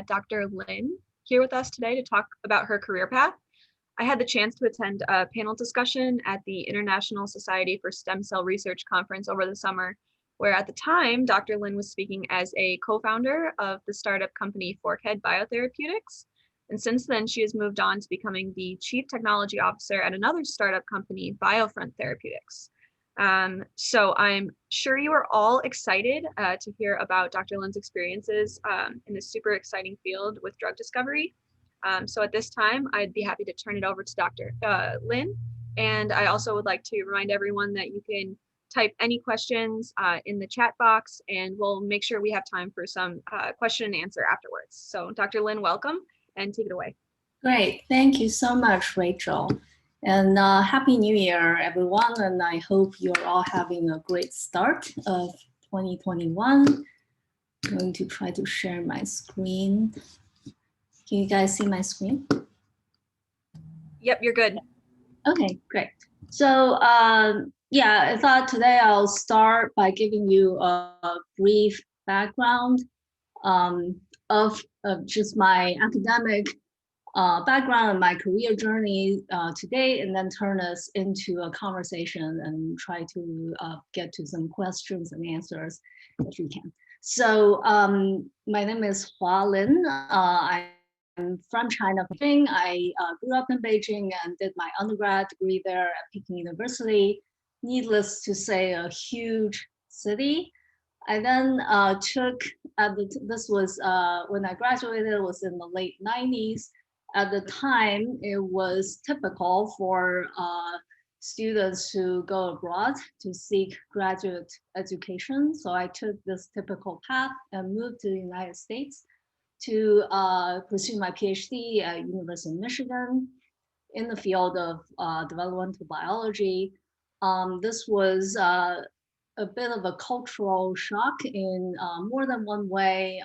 Dr. Lin here with us today to talk about her career path. I had the chance to attend a panel discussion at the International Society for Stem Cell Research conference over the summer, where at the time, Dr. Lin was speaking as a co-founder of the startup company Forkhead BioTherapeutics. And since then, she has moved on to becoming the chief technology officer at another startup company, BioFront Therapeutics. So I'm sure you are all excited to hear about Dr. Lin's experiences in this super exciting field with drug discovery. So at this time, I'd be happy to turn it over to Dr. Lin. And I also would like to remind everyone that you can type any questions in the chat box, and we'll make sure we have time for some question and answer afterwards. So Dr. Lin, welcome, and take it away. Great, thank you so much, Rachel. And Happy New Year, everyone. And I hope you're all having a great start of 2021. I'm going to try to share my screen. Can you guys see my screen? Yep, you're good. Okay, great. So yeah, I thought today I'll start by giving you a brief background of just my academic background and my career journey today, and then turn us into a conversation and try to get to some questions and answers if we can. So my name is Hua Lin. I'm from China, Beijing. I grew up in Beijing and did my undergrad degree there at Peking University. Needless to say, a huge city. I then took, this was when I graduated, it was in the late 90s. At the time, it was typical for students to go abroad to seek graduate education. So I took this typical path and moved to the United States to pursue my PhD at University of Michigan in the field of developmental biology. This was a bit of a cultural shock in more than one way.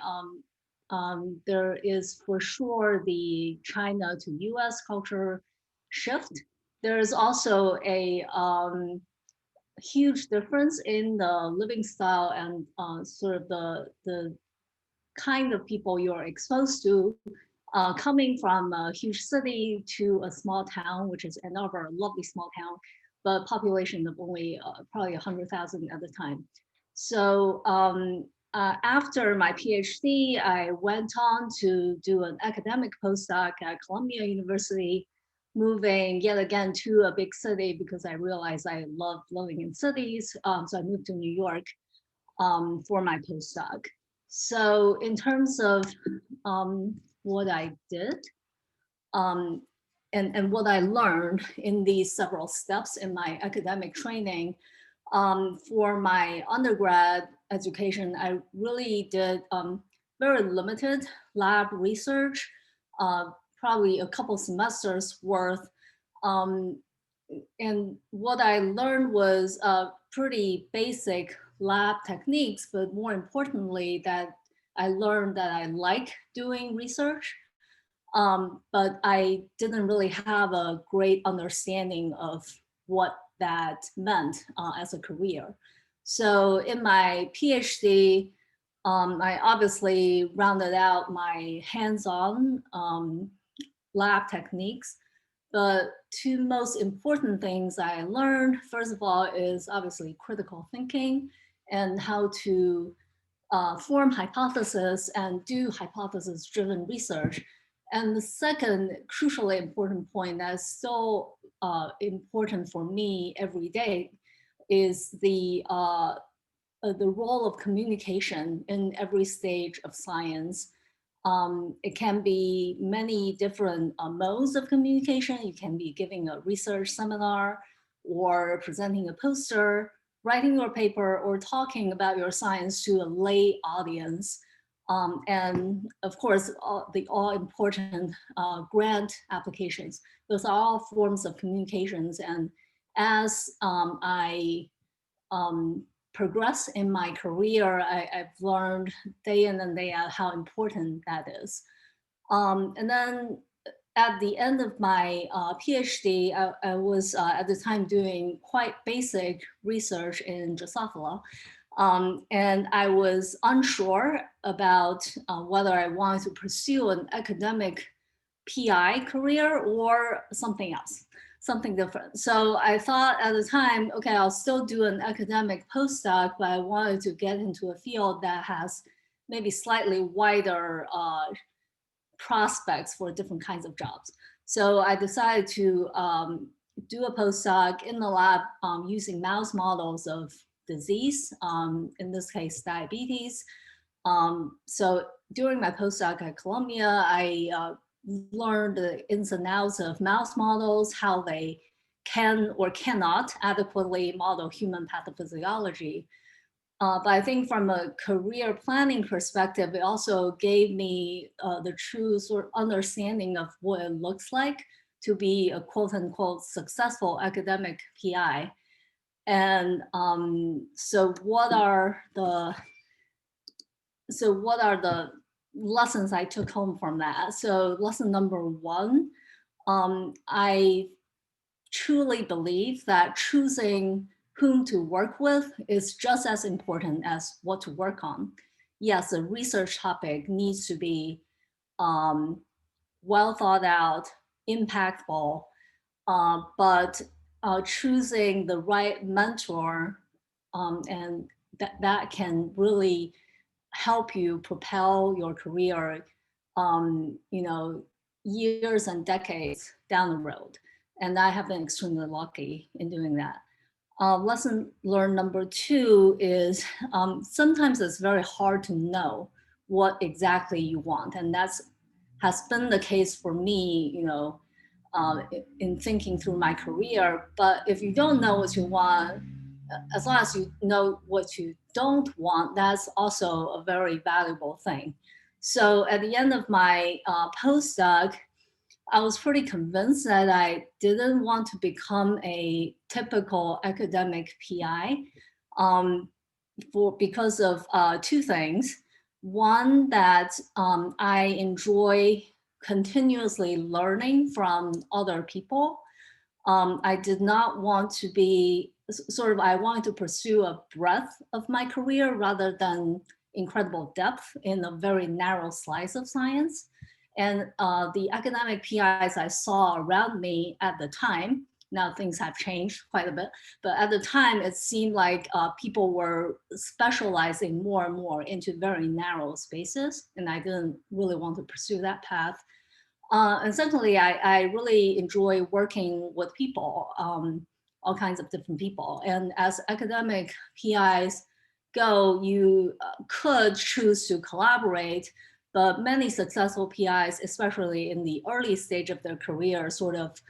There is for sure the China to US culture shift. There's also a huge difference in the living style and sort of the kind of people you're exposed to coming from a huge city to a small town, which is Ann Arbor, a lovely small town, but population of only probably 100,000 at the time. So after my PhD, I went on to do an academic postdoc at Columbia University, moving yet again to a big city because I realized I loved living in cities. So I moved to New York for my postdoc. So in terms of what I did and what I learned in these several steps in my academic training, for my undergrad education, I really did very limited lab research, probably a couple semesters worth. And what I learned was pretty basic lab techniques, but more importantly, that I learned that I like doing research, but I didn't really have a great understanding of what that meant as a career. So in my PhD, I obviously rounded out my hands-on lab techniques, but two most important things I learned, first of all, is obviously critical thinking and how to form hypotheses and do hypothesis-driven research. And the second crucially important point that's so important for me every day is the role of communication in every stage of science. It can be many different modes of communication. You can be giving a research seminar or presenting a poster, writing your paper, or talking about your science to a lay audience. And of course, the all-important grant applications. Those are all forms of communications. And as I progress in my career, I've learned day in and day out how important that is. And then at the end of my PhD, I was at the time doing quite basic research in Drosophila. And I was unsure about whether I wanted to pursue an academic PI career or something else, something different. So I thought at the time, okay, I'll still do an academic postdoc, but I wanted to get into a field that has maybe slightly wider prospects for different kinds of jobs. So I decided to do a postdoc in the lab using mouse models of disease, in this case, diabetes. So during my postdoc at Columbia, I learned the ins and outs of mouse models, how they can or cannot adequately model human pathophysiology. But I think from a career planning perspective, it also gave me the true sort of understanding of what it looks like to be a quote unquote successful academic PI. And so what are the lessons I took home from that? So lesson number one, I truly believe that choosing whom to work with is just as important as what to work on. Yes, a research topic needs to be well thought out, impactful, but choosing the right mentor and that can really help you propel your career, years and decades down the road. And I have been extremely lucky in doing that. Lesson learned number two is sometimes it's very hard to know what exactly you want. And that's has been the case for me, in thinking through my career. But if you don't know what you want, as long as you know what you don't want, that's also a very valuable thing. So at the end of my postdoc, I was pretty convinced that I didn't want to become a typical academic PI because of two things. One, that I enjoy continuously learning from other people. I did not want to be I wanted to pursue a breadth of my career rather than incredible depth in a very narrow slice of science. And the academic PIs I saw around me at the time, now things have changed quite a bit, but at the time it seemed like people were specializing more and more into very narrow spaces, and I didn't really want to pursue that path. And secondly, I really enjoy working with people, all kinds of different people. And as academic PIs go, you could choose to collaborate, but many successful PIs, especially in the early stage of their career, sort of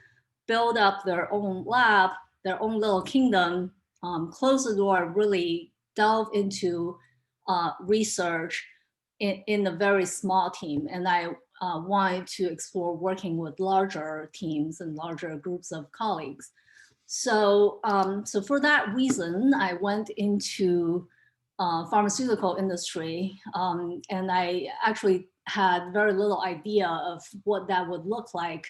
build up their own lab, their own little kingdom, close the door, really delve into research in a very small team. And I wanted to explore working with larger teams and larger groups of colleagues. So, so for that reason, I went into pharmaceutical industry, and I actually had very little idea of what that would look like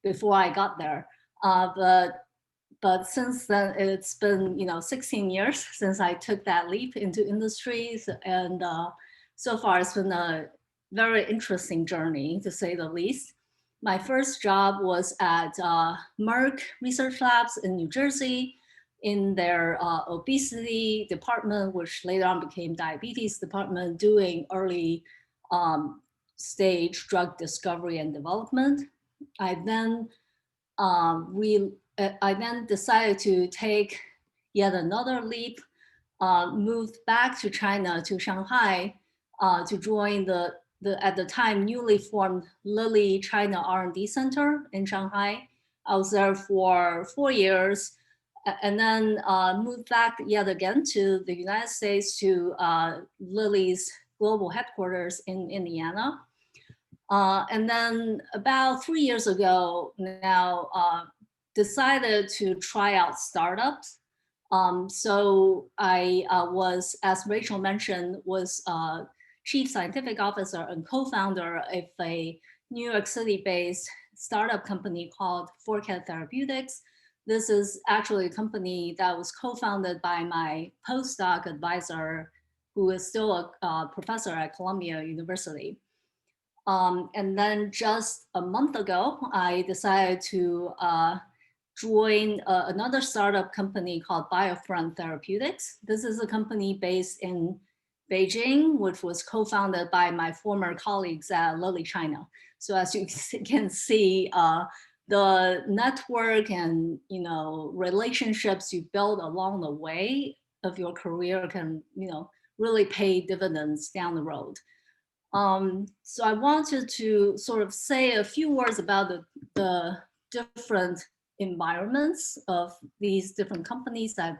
before I got there. But since then, it's been 16 years since I took that leap into industries, and so far it's been a very interesting journey, to say the least. My first job was at Merck Research Labs in New Jersey in their obesity department, which later on became diabetes department, doing early stage drug discovery and development. I then decided to take yet another leap, moved back to China, to Shanghai, to join the at the time newly formed Lilly China R&D Center in Shanghai. I was there for 4 years, and then moved back yet again to the United States, to Lilly's global headquarters in Indiana. And then about 3 years ago now, decided to try out startups. So I was, as Rachel mentioned, was chief scientific officer and co-founder of a New York City-based startup company called Forkhead Therapeutics. This is actually a company that was co-founded by my postdoc advisor, who is still a professor at Columbia University. And then just a month ago, I decided to join another startup company called BioFront Therapeutics. This is a company based in Beijing, which was co-founded by my former colleagues at Lilly China. So as you can see, the network and relationships you build along the way of your career can really pay dividends down the road. So I wanted to sort of say a few words about the different environments of these different companies I've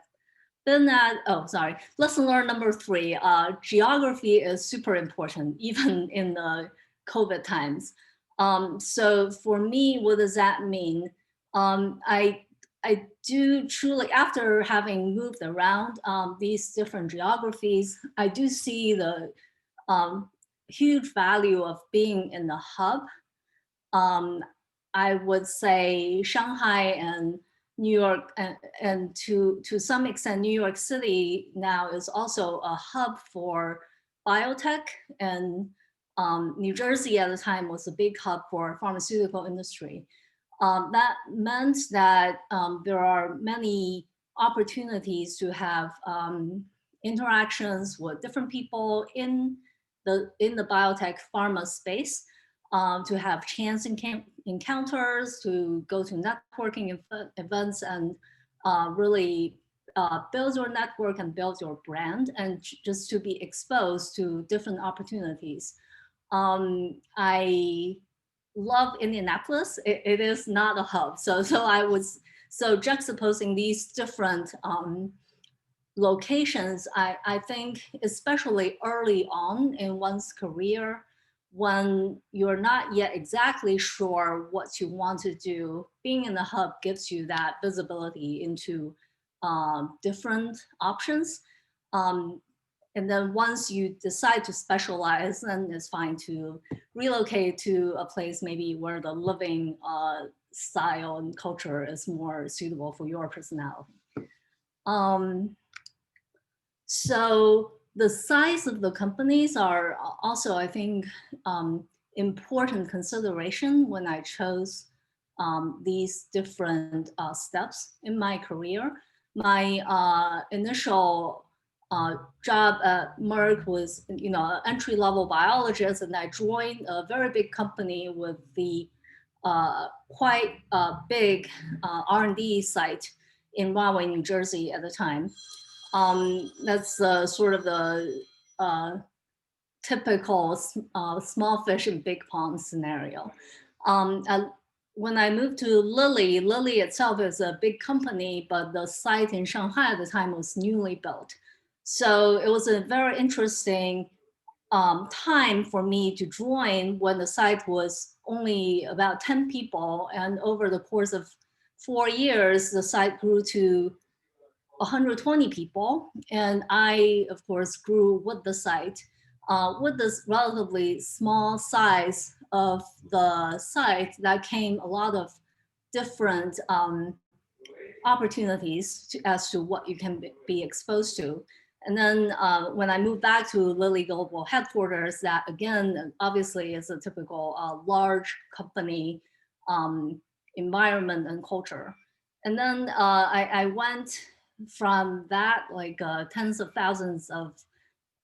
been at. Oh, sorry. Lesson learned number 3, geography is super important, even in the COVID times. So for me, what does that mean? I do truly, after having moved around these different geographies, I do see the huge value of being in the hub. I would say Shanghai and New York, and to some extent, New York City now is also a hub for biotech, and New Jersey at the time was a big hub for pharmaceutical industry. That meant that there are many opportunities to have interactions with different people in the biotech pharma space, to have chance encounters, to go to networking events, and really build your network and build your brand, and just to be exposed to different opportunities. I love Indianapolis. It is not a hub, so juxtaposing these different locations, I think, especially early on in one's career, when you're not yet exactly sure what you want to do, being in the hub gives you that visibility into different options. And then once you decide to specialize, then it's fine to relocate to a place maybe where the living style and culture is more suitable for your personality. So the size of the companies are also, I think, important consideration when I chose these different steps in my career. My initial job at Merck was, an entry-level biologist, and I joined a very big company with the quite big R&D site in Rahway, New Jersey at the time. That's sort of the typical small fish in big pond scenario. When I moved to Lilly, Lilly itself is a big company, but the site in Shanghai at the time was newly built. So it was a very interesting time for me to join when the site was only about 10 people. And over the course of 4 years, the site grew to 120 people. And I, of course, grew with the site. With this relatively small size of the site, that came a lot of different opportunities as to what you can be exposed to. And then when I moved back to Lilly Global Headquarters, that again, obviously is a typical large company environment and culture. And then I went from that, like tens of thousands of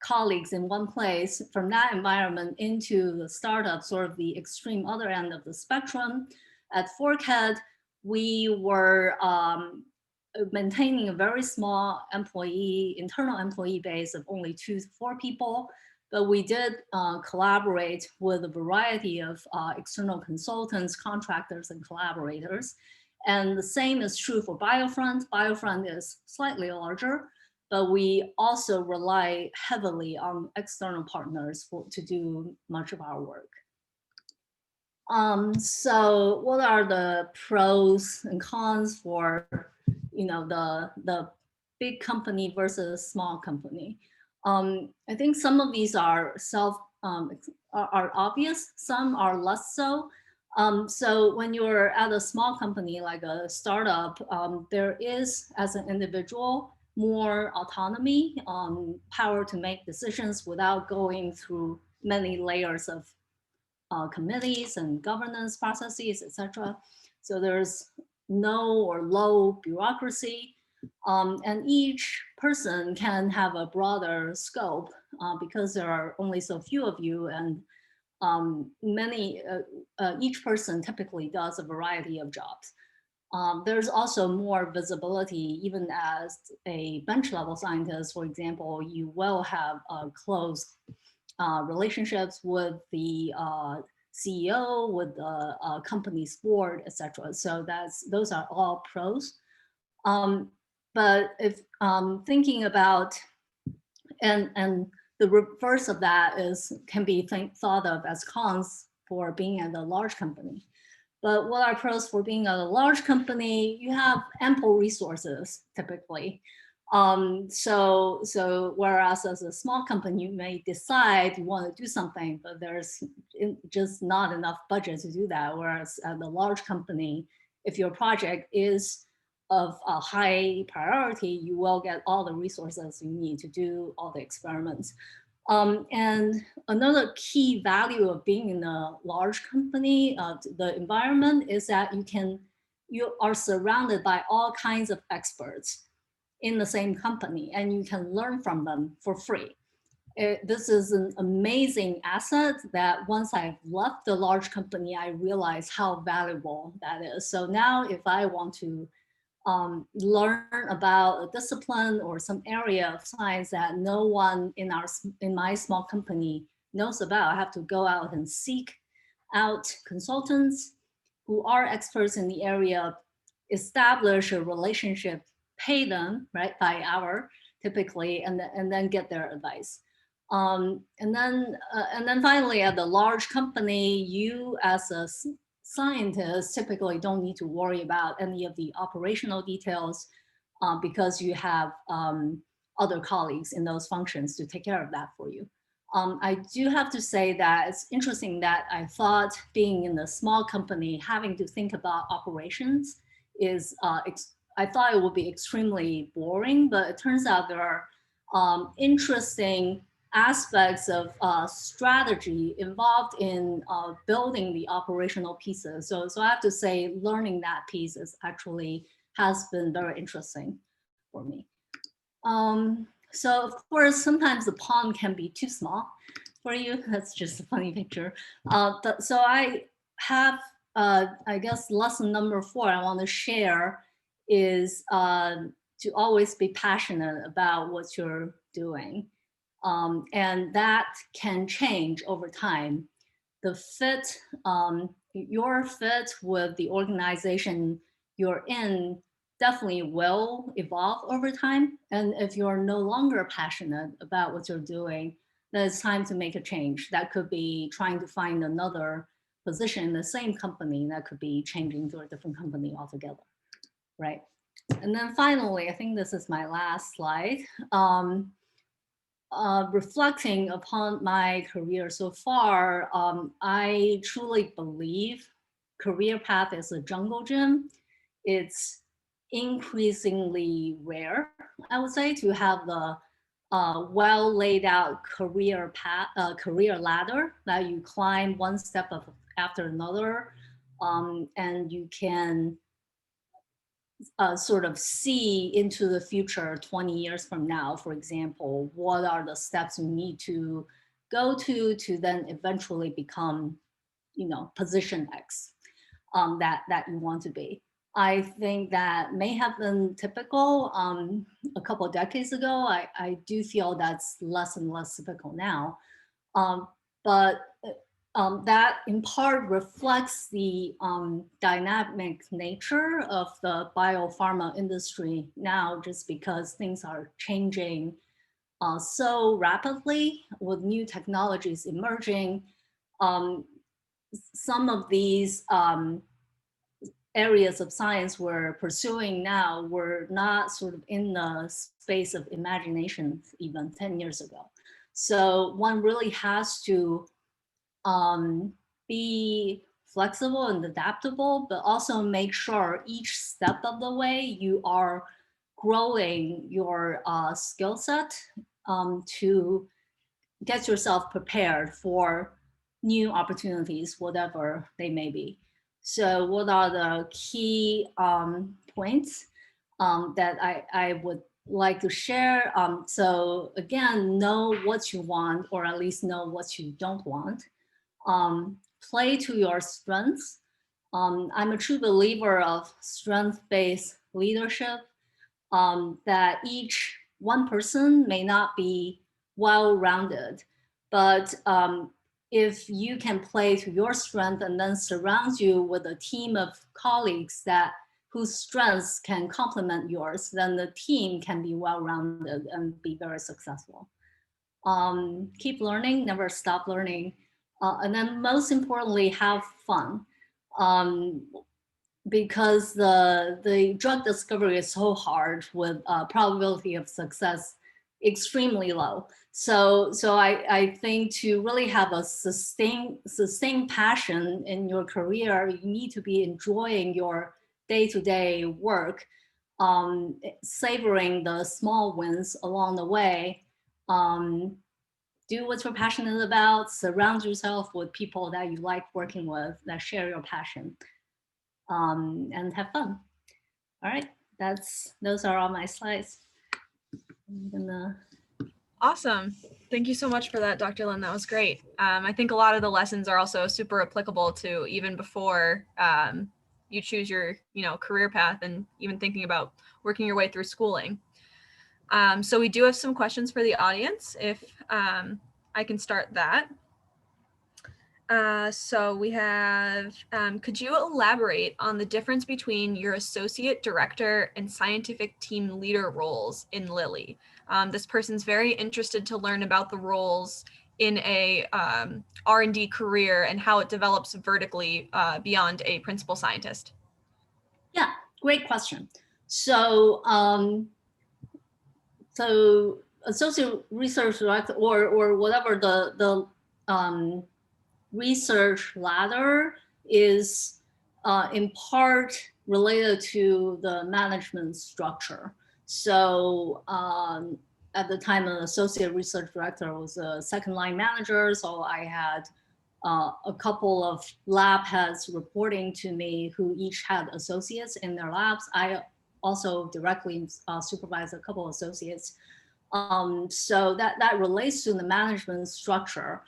colleagues in one place, from that environment into the startup, sort of the extreme other end of the spectrum. At Forkhead, we were maintaining a very small internal employee base of only 2 to 4 people, but we did collaborate with a variety of external consultants, contractors, and collaborators. And the same is true for BioFront. BioFront is slightly larger, but we also rely heavily on external partners to do much of our work. So what are the pros and cons for the big company versus small company? I think some of these are are obvious, some are less so. So when you're at a small company like a startup, there is, as an individual, more autonomy, power to make decisions without going through many layers of committees and governance processes, etc. So there's no or low bureaucracy, and each person can have a broader scope because there are only so few of you, and each person typically does a variety of jobs. There's also more visibility, even as a bench level scientist, for example, you will have close relationships with the CEO, with the company's board, etc. So those are all pros. But if thinking about, and the reverse of that can be thought of as cons for being at a large company. But what are pros for being at a large company? You have ample resources typically. So whereas as a small company, you may decide you want to do something, but there's just not enough budget to do that. Whereas at a large company, if your project is of a high priority, you will get all the resources you need to do all the experiments. And another key value of being in a large company, the environment, is that you are surrounded by all kinds of experts in the same company, and you can learn from them for free. This is an amazing asset that once I've left the large company, I realized how valuable that is. So now if I want to learn about a discipline or some area of science that no one in my small company knows about, I have to go out and seek out consultants who are experts in the area, establish a relationship, pay them right by hour typically, and then get their advice. And then finally, at the large company, you as a scientists typically don't need to worry about any of the operational details because you have other colleagues in those functions to take care of that for you. I do have to say that it's interesting that I thought being in a small company, having to think about operations is, I thought it would be extremely boring, but it turns out there are interesting aspects of strategy involved in building the operational pieces. So I have to say, learning that piece has been very interesting for me. So of course, sometimes the pond can be too small for you. That's just a funny picture. So I have, I guess, lesson number 4 I want to share is to always be passionate about what you're doing. And that can change over time. The fit, your fit with the organization you're in definitely will evolve over time. And if you're no longer passionate about what you're doing, then it's time to make a change. That could be trying to find another position in the same company. That could be changing to a different company altogether, right? And then finally, I think this is my last slide. Reflecting upon my career so far, I truly believe career path is a jungle gym. It's increasingly rare, I would say, to have the well laid out career path, career ladder that you climb one step after another, and you can sort of see into the future 20 years from now, for example, what are the steps you need to go to then eventually become, position X that you want to be. I think that may have been typical a couple of decades ago. I do feel that's less and less typical now. But that in part reflects the dynamic nature of the biopharma industry now, just because things are changing so rapidly with new technologies emerging. Some of these areas of science we're pursuing now were not sort of in the space of imagination even 10 years ago. So one really has to be flexible and adaptable, but also make sure each step of the way you are growing your skill set to get yourself prepared for new opportunities, whatever they may be. So what are the key points that I would like to share? So again, know what you want, or at least know what you don't want. Play to your strengths. I'm a true believer of strength-based leadership, that each one person may not be well-rounded, but if you can play to your strength and then surround you with a team of colleagues whose strengths can complement yours, then the team can be well-rounded and be very successful. Keep learning, never stop learning. And then most importantly, have fun. Because the drug discovery is so hard with probability of success extremely low. So I think to really have a sustained passion in your career, you need to be enjoying your day-to-day work, savoring the small wins along the way. Do what you're passionate about, surround yourself with people that you like working with, that share your passion. And have fun. All right, those are all my slides. I'm gonna... Awesome. Thank you so much for that, Dr. Lin. That was great. I think a lot of the lessons are also super applicable to even before you choose your career path and even thinking about working your way through schooling. So we do have some questions for the audience, if I can start that. So we have, could you elaborate on the difference between your associate director and scientific team leader roles in Lilly? This person's very interested to learn about the roles in a R&D career and how it develops vertically beyond a principal scientist. Yeah, great question. So, associate research director or whatever the research ladder is in part related to the management structure. So at the time, an associate research director was a second line manager. So I had a couple of lab heads reporting to me who each had associates in their labs. I also directly supervised a couple of associates. So that relates to the management structure.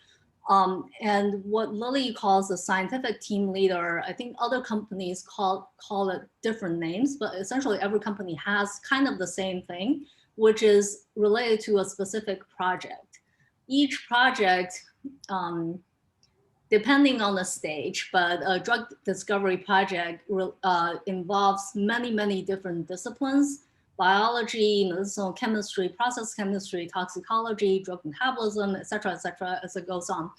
And what Lilly calls a scientific team leader, I think other companies call it different names, but essentially every company has kind of the same thing, which is related to a specific project. Each project, depending on the stage, but a drug discovery project involves many different disciplines: biology, medicinal chemistry, process chemistry, toxicology, drug metabolism, et cetera, as it goes on.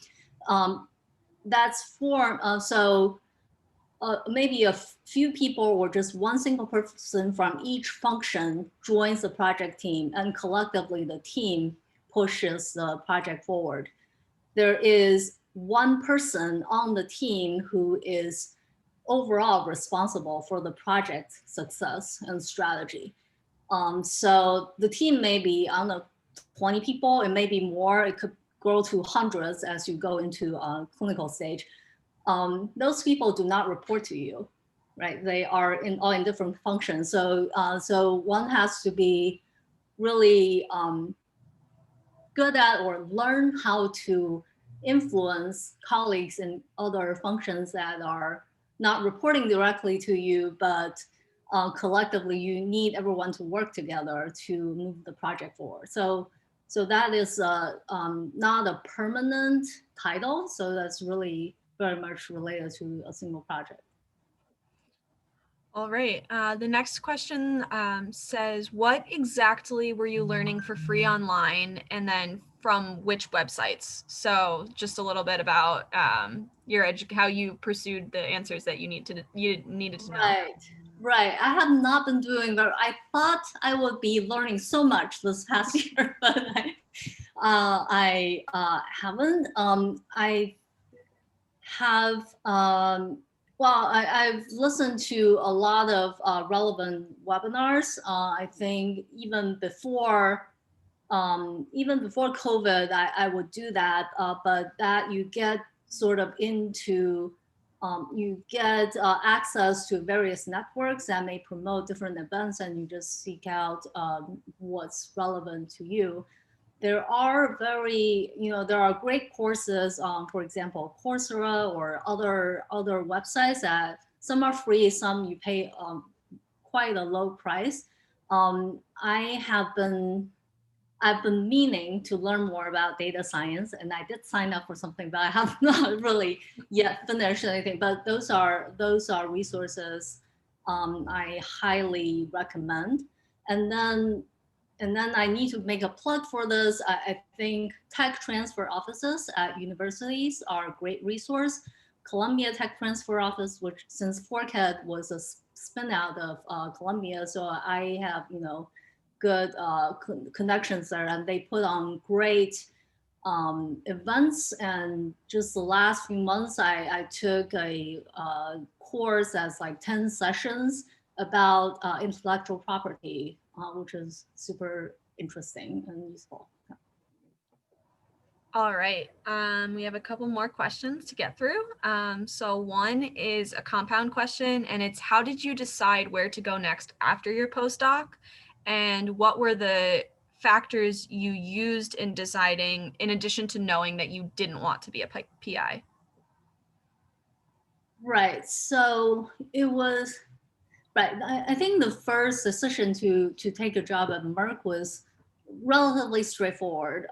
That's maybe a few people or just one single person from each function joins the project team, and collectively the team pushes the project forward. There is one person on the team who is overall responsible for the project success and strategy. So the team may be, 20 people, it may be more, it could grow to hundreds as you go into a clinical stage. Those people do not report to you, right? They are all in different functions. So one has to be really good at or learn how to influence colleagues in other functions that are not reporting directly to you, but collectively you need everyone to work together to move the project forward. So that is not a permanent title. So that's really very much related to a single project. All right. The next question says, what exactly were you learning for free online, and then from which websites? So just a little bit about how you pursued the answers that you needed to know. Right. I have not been doing very. I thought I would be learning so much this past year, but I haven't. have, well, I've listened to a lot of relevant webinars. I think even before COVID, I would do that, but that you get sort of into, you get access to various networks that may promote different events, and you just seek out what's relevant to you. There are there are great courses, for example, Coursera or other websites that some are free, some you pay quite a low price. I've been meaning to learn more about data science, and I did sign up for something, but I have not really yet finished anything. But those are resources I highly recommend. And then I need to make a plug for this. I think tech transfer offices at universities are a great resource. Columbia Tech Transfer Office, which since Forkhead was a spin out of Columbia, so I have good connections there, and they put on great events. And just the last few months, I took a course that's like 10 sessions about intellectual property, which is super interesting and useful. All right, we have a couple more questions to get through. So one is a compound question, and it's how did you decide where to go next after your postdoc? And what were the factors you used in deciding, in addition to knowing that you didn't want to be a PI? Right, so it was, right, I think the first decision to take a job at Merck was relatively straightforward,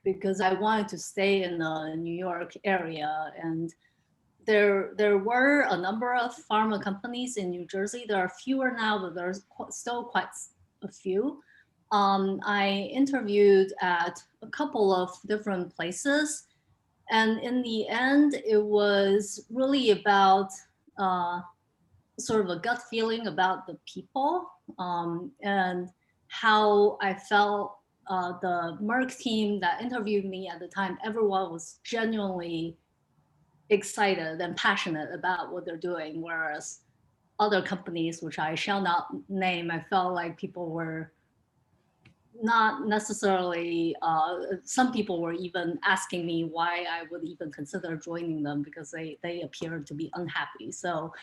because I wanted to stay in the New York area, and there were a number of pharma companies in New Jersey. There are fewer now, but there's still quite a few. I interviewed at a couple of different places, and in the end, it was really about sort of a gut feeling about the people, and how I felt the Merck team that interviewed me at the time, everyone was genuinely excited and passionate about what they're doing, whereas other companies, which I shall not name, I felt like people were not necessarily, some people were even asking me why I would even consider joining them because they appeared to be unhappy. So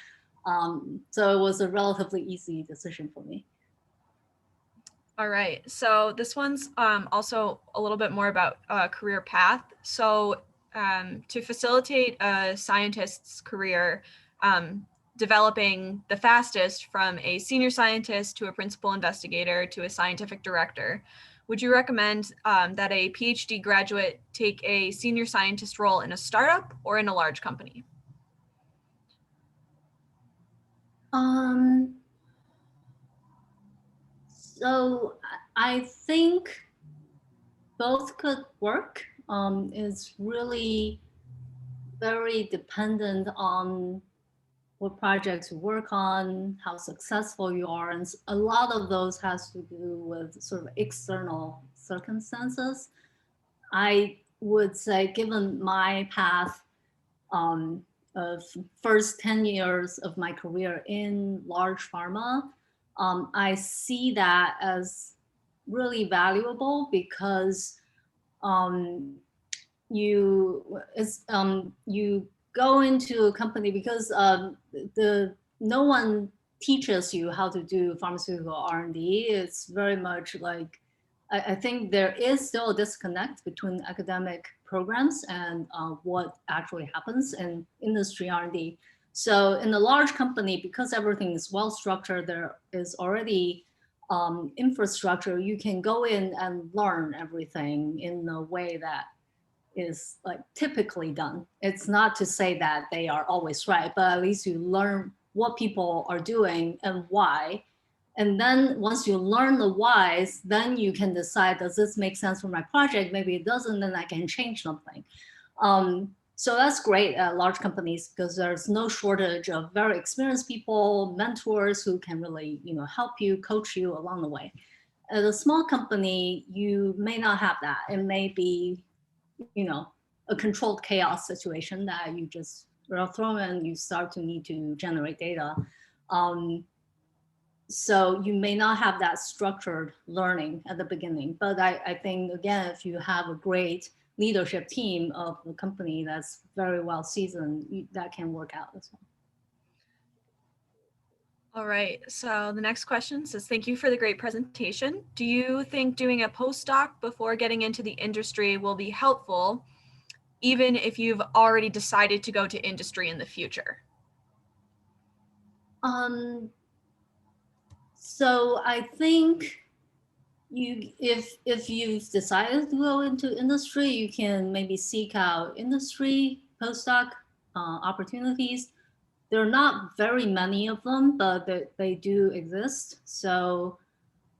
so it was a relatively easy decision for me. All right, so this one's also a little bit more about career path. So to facilitate a scientist's career, developing the fastest from a senior scientist to a principal investigator to a scientific director, would you recommend that a PhD graduate take a senior scientist role in a startup or in a large company? So I think both could work. It's really very dependent on what projects you work on, how successful you are, and a lot of those has to do with sort of external circumstances. I would say, given my path of first 10 years of my career in large pharma, I see that as really valuable because you go into a company because no one teaches you how to do pharmaceutical R&D. It's very much like, I think there is still a disconnect between academic programs and what actually happens in industry R&D. So in a large company, because everything is well structured, there is already infrastructure. You can go in and learn everything in a way that is like typically done. It's not to say that they are always right, but at least you learn what people are doing and why. And then once you learn the whys, then you can decide, does this make sense for my project? Maybe it doesn't, then I can change something. So that's great at large companies because there's no shortage of very experienced people, mentors who can really, help you, coach you along the way. At a small company, you may not have that. It may be, a controlled chaos situation that you just throw in, you start to need to generate data. So you may not have that structured learning at the beginning, but I think, again, if you have a great leadership team of the company that's very well seasoned, that can work out as well. All right, so the next question says, thank you for the great presentation. Do you think doing a postdoc before getting into the industry will be helpful, even if you've already decided to go to industry in the future? So I think if you've decided to go into industry, you can maybe seek out industry postdoc opportunities. There are not very many of them, but they do exist. So,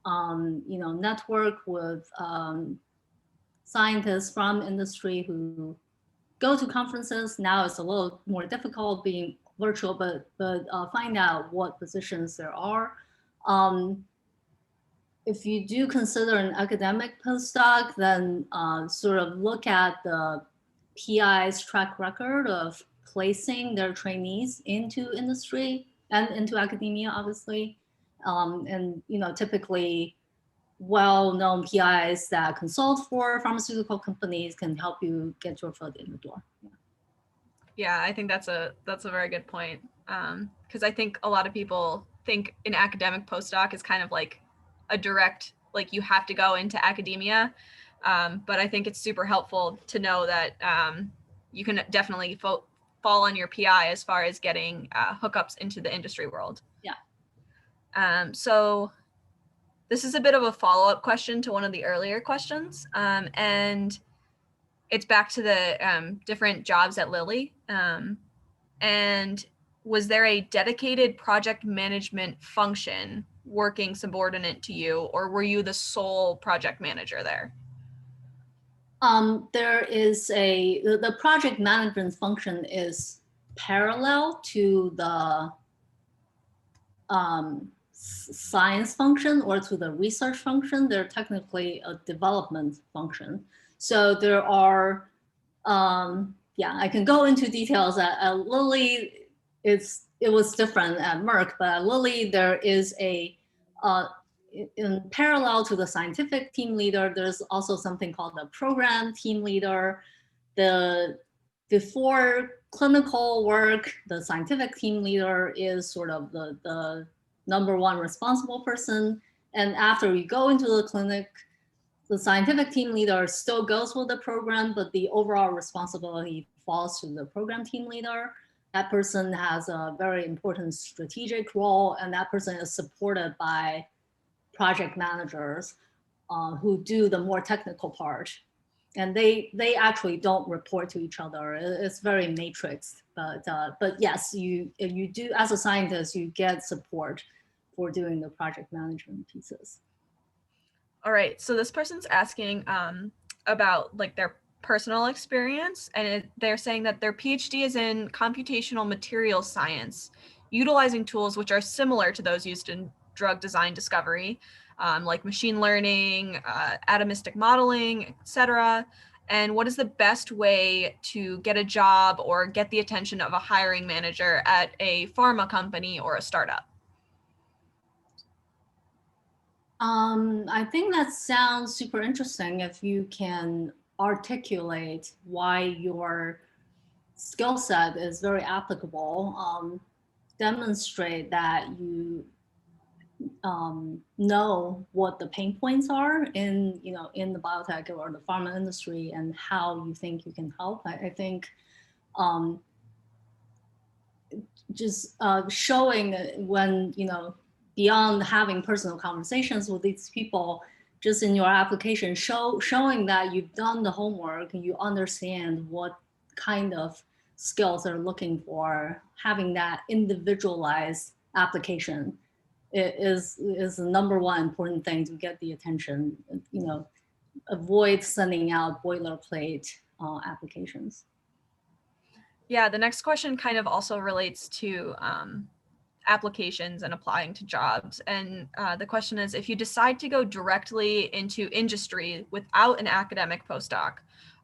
network with scientists from industry who go to conferences. Now it's a little more difficult being virtual, but find out what positions there are. If you do consider an academic postdoc, then sort of look at the PI's track record of placing their trainees into industry and into academia, obviously. And typically well-known PIs that consult for pharmaceutical companies can help you get your foot in the door. Yeah, I think that's a very good point. Because I think a lot of people think an academic postdoc is kind of like a direct, like you have to go into academia. But I think it's super helpful to know that you can definitely fall on your PI as far as getting hookups into the industry world. Yeah. So this is a bit of a follow-up question to one of the earlier questions. And it's back to the different jobs at Lilly. And was there a dedicated project management function working subordinate to you, or were you the sole project manager there? There is the project management function is parallel to the science function or to the research function. They're technically a development function. So there are, I can go into details. At Lilly, it was different at Merck, but at Lilly there is in parallel to the scientific team leader, there's also something called the program team leader. Before clinical work, the scientific team leader is sort of the number one responsible person. And after you go into the clinic, the scientific team leader still goes with the program, but the overall responsibility falls to the program team leader. That person has a very important strategic role, and that person is supported by project managers who do the more technical part. And they actually don't report to each other. It's very matrixed, but yes, you do, as a scientist, you get support for doing the project management pieces. All right, so this person's asking about like their personal experience, and they're saying that their PhD is in computational material science, utilizing tools which are similar to those used in drug design discovery, like machine learning, atomistic modeling, etc. And what is the best way to get a job or get the attention of a hiring manager at a pharma company or a startup? I think that sounds super interesting if you can articulate why your skill set is very applicable, demonstrate that you know what the pain points are in the biotech or the pharma industry and how you think you can help. I think just showing when beyond having personal conversations with these people, just in your application, showing that you've done the homework and you understand what kind of skills they're looking for, having that individualized application is the number one important thing to get the attention. Avoid sending out boilerplate applications. Yeah, the next question kind of also relates to applications and applying to jobs. And the question is, if you decide to go directly into industry without an academic postdoc,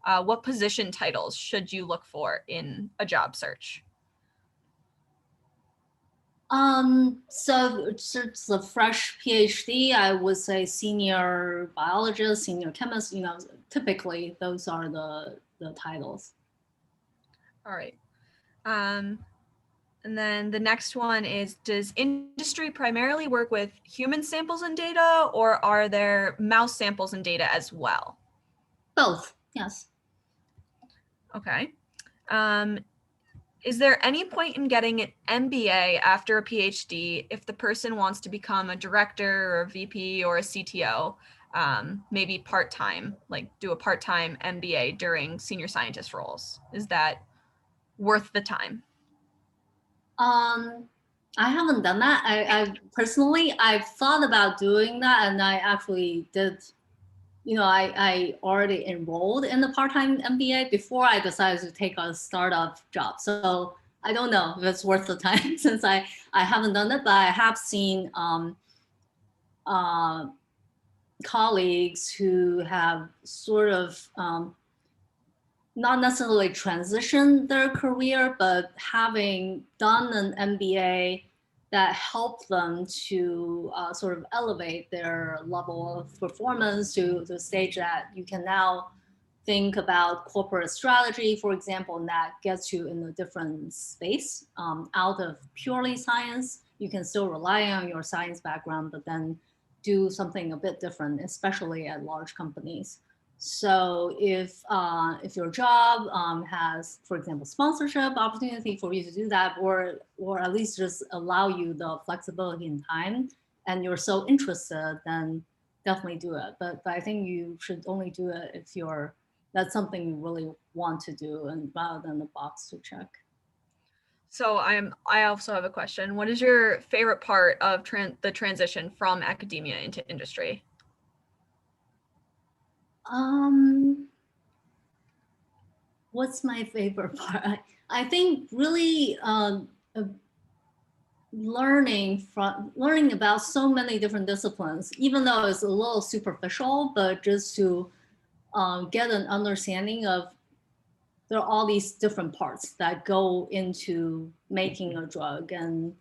what position titles should you look for in a job search? So it's a fresh PhD, I would say senior biologist, senior chemist, typically those are the titles. All right. And then the next one is, does industry primarily work with human samples and data, or are there mouse samples and data as well? Both, yes. Okay. Is there any point in getting an MBA after a PhD if the person wants to become a director or a VP or a CTO, maybe part-time, like do a part-time MBA during senior scientist roles? Is that worth the time? I haven't done that. I personally, I've thought about doing that, and I actually did. I already enrolled in the part-time MBA before I decided to take a startup job. So I don't know if it's worth the time since I haven't done it, but I have seen colleagues who have sort of not necessarily transitioned their career, but having done an MBA that helped them to sort of elevate their level of performance to the stage that you can now think about corporate strategy, for example, and that gets you in a different space out of purely science. You can still rely on your science background, but then do something a bit different, especially at large companies. So if your job has, for example, sponsorship opportunity for you to do that, or at least just allow you the flexibility in time, and you're so interested, then definitely do it. But I think you should only do it if that's something you really want to do, and rather than the box to check. So I also have a question. What is your favorite part of the transition from academia into industry? What's my favorite part? I think really learning about so many different disciplines, even though it's a little superficial, but just to get an understanding of there are all these different parts that go into making a drug, and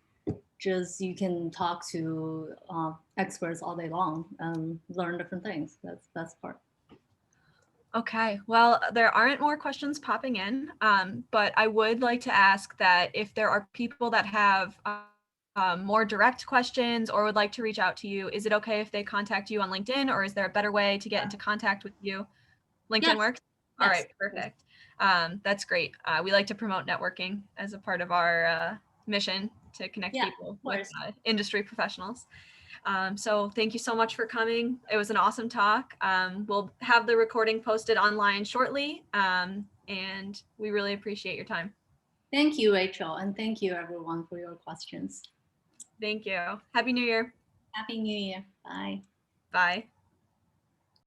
just you can talk to experts all day long and learn different things. That's the best part. Okay, well, there aren't more questions popping in, but I would like to ask that if there are people that have more direct questions or would like to reach out to you, is it okay if they contact you on LinkedIn, or is there a better way to get into contact with you? LinkedIn Yes. works? Yes. All right, perfect. That's great. We like to promote networking as a part of our mission to connect people with industry professionals. So thank you so much for coming. It was an awesome talk. We'll have the recording posted online shortly, and we really appreciate your time. Thank you, Rachel, and thank you everyone for your questions. Thank you. Happy New Year. Happy New Year. Bye. Bye.